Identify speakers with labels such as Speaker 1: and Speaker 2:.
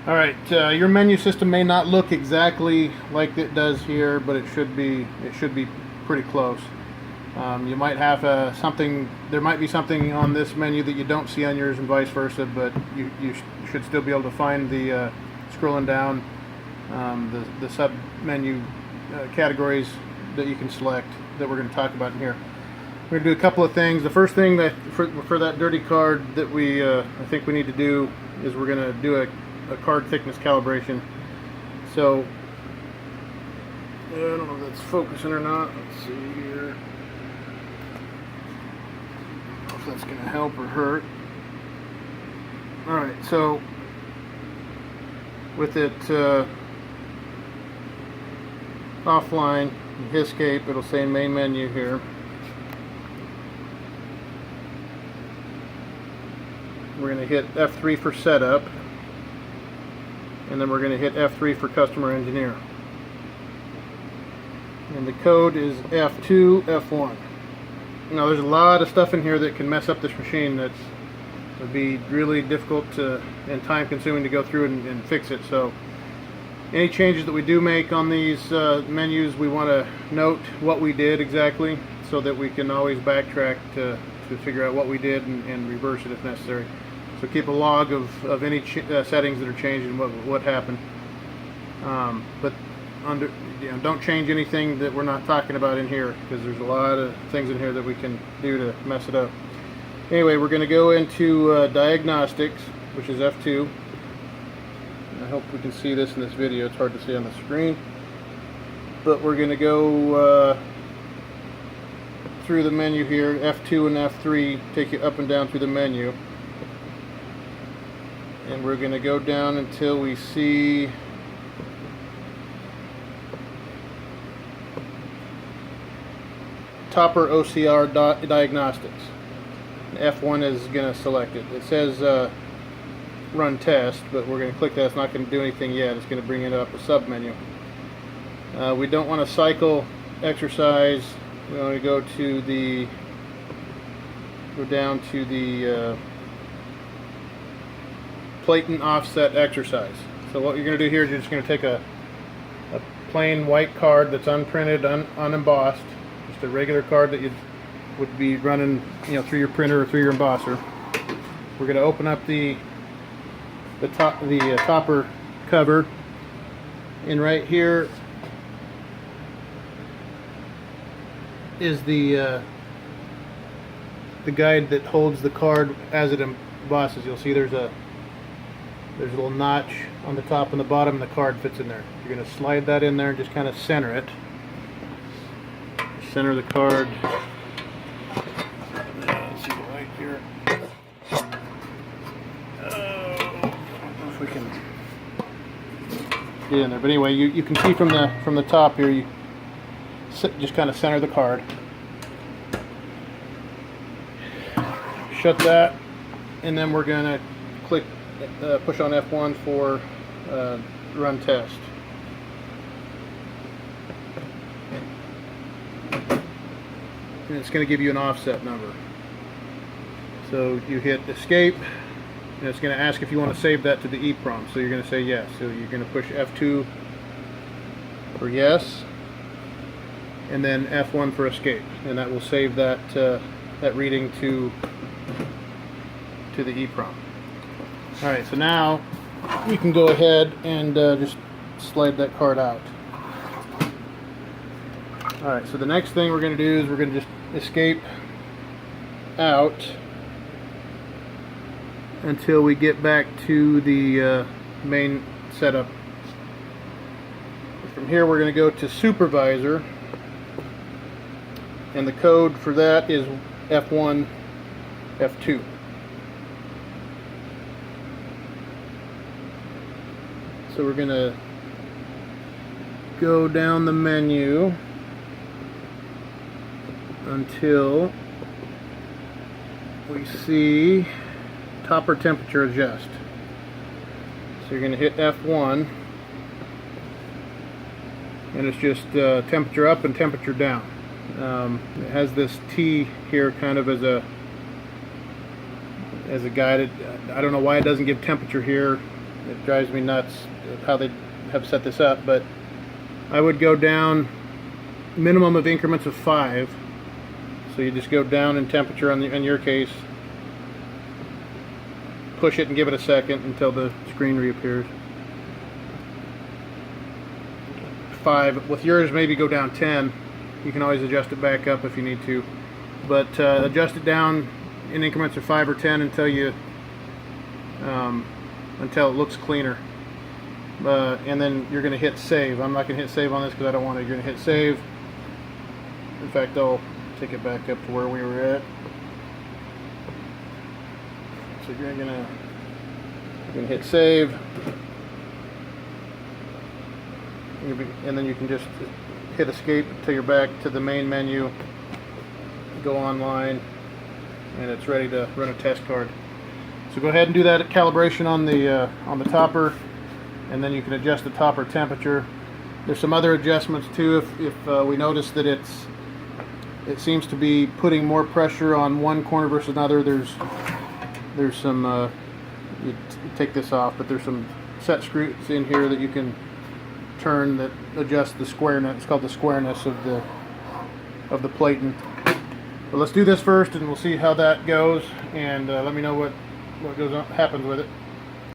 Speaker 1: Alright, your menu system may not look exactly like it does here, but it should be pretty close. You might have something, there might be something on this menu that you don't see on yours and vice versa, but you should still be able to find the scrolling down the sub menu categories that you can select that we're going to talk about in here. We're going to do a couple of things. The first thing that for that dirty card that I think we need to do is we're going to do a card thickness calibration. So I don't know if that's focusing or not. Let's see here. I don't know if that's going to help or hurt. Alright, so with it offline, escape, it'll say main menu here. We're going to hit F3 for setup, and then we're going to hit F3 for customer engineer. And the code is F2, F1. Now there's a lot of stuff in here that can mess up this machine that would be really difficult and time consuming to go through and fix it. So any changes that we do make on these menus, we want to note what we did exactly so that we can always backtrack to figure out what we did and reverse it if necessary. So keep a log of any settings that are changed and what happened. But don't change anything that we're not talking about in here, because there's a lot of things in here that we can do to mess it up. Anyway, we're going to go into Diagnostics, which is F2. I hope we can see this in this video. It's hard to see on the screen. But we're going to go through the menu here. F2 and F3 take you up and down through the menu. And we're going to go down until we see Topper OCR Diagnostics. F1 is going to select it. It says run test, but we're going to click that. It's not going to do anything yet. It's going to bring it up a sub menu. We don't want to cycle exercise. We want to go down to the platen offset exercise. So what you're going to do here is you're just going to take a plain white card that's unprinted, unembossed, just a regular card that you would be running, through your printer or through your embosser. We're going to open up the topper cover, and right here is the guide that holds the card as it embosses. You'll see there's a little notch on the top and the bottom, and the card fits in there. You're going to slide that in there and just kind of center it. Center the card. Let's see the light here. I don't know if we can get in there, but anyway, you can see from the top here, you just kind of center the card. Shut that, and then we're going to click. Push on F1 for run test. And it's going to give you an offset number. So you hit escape, and it's going to ask if you want to save that to the EEPROM. So you're going to say yes. So you're going to push F2 for yes, and then F1 for escape, and that will save that reading to the EEPROM. Alright, so now we can go ahead and just slide that card out. Alright, so the next thing we're going to do is we're going to just escape out until we get back to the main setup. From here we're going to go to Supervisor, and the code for that is F1, F2. So we're going to go down the menu until we see topper temperature adjust. So you're going to hit F1, and it's just temperature up and temperature down. It has this T here kind of as a guide. I don't know why it doesn't give temperature here. It drives me nuts how they have set this up, but I would go down minimum of increments of 5. So you just go down in temperature in your case, push it and give it a second until the screen reappears. 5. With yours, maybe go down 10. You can always adjust it back up if you need to, but adjust it down in increments of 5 or 10 until you until it looks cleaner. And then you're going to hit save. I'm not going to hit save on this because I don't want to. You're going to hit save. In fact, I'll take it back up to where we were at. So you're going to hit save, and then you can just hit escape until you're back to the main menu. Go online, and it's ready to run a test card. So go ahead and do that at calibration on the topper, and then you can adjust the topper temperature. There's some other adjustments too. If we notice that it seems to be putting more pressure on one corner versus another, there's some you take this off, but there's some set screws in here that you can turn that adjust the squareness. It's called the squareness of the platen. But let's do this first, and we'll see how that goes, and let me know what happens with it.